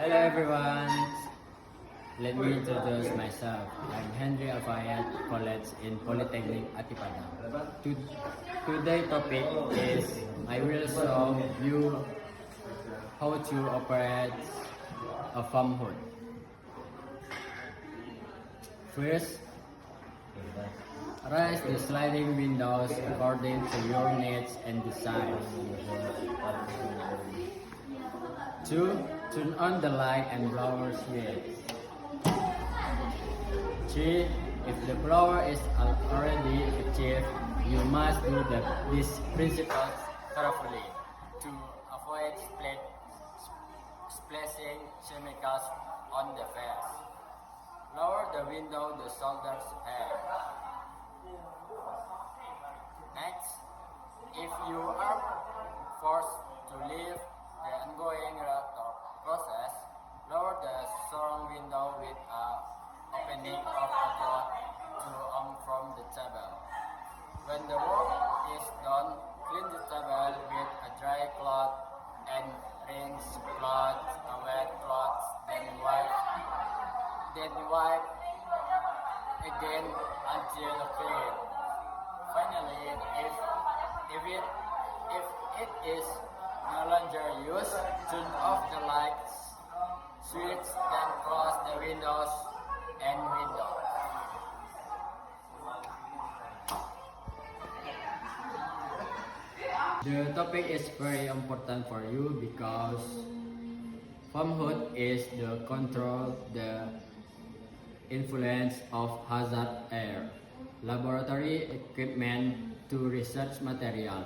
Hello everyone. Let me introduce myself. I'm Henry Alfayat, College in Polytechnic Atipada. Today's topic is I will show you how to operate a farmhood. First, raise the sliding windows according to your needs and desires. 2. Turn on the light and blower switch. 3. If the blower is already achieved, you must do these principles carefully to avoid splashing chemicals on the face. Lower the window the shoulders high. Next, if you are forced to leave the ongoing process, lower the surround window with a opening of a door to from the table. When the work is done, clean the table with a dry cloth and rinse cloth, a wet cloth, then wipe again until clean. Finally, if it is no longer used, turn off the lights switch, then close the windows and windows. The topic is very important for you because farmhood is the control the influence of hazard air, laboratory equipment to research material.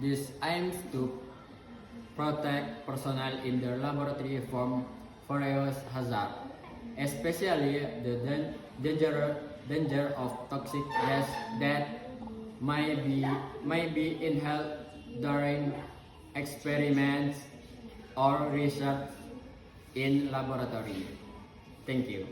This aims to protect personnel in the laboratory from various hazards, especially the danger of toxic gas that may be inhaled during experiments or research in laboratory. Thank you.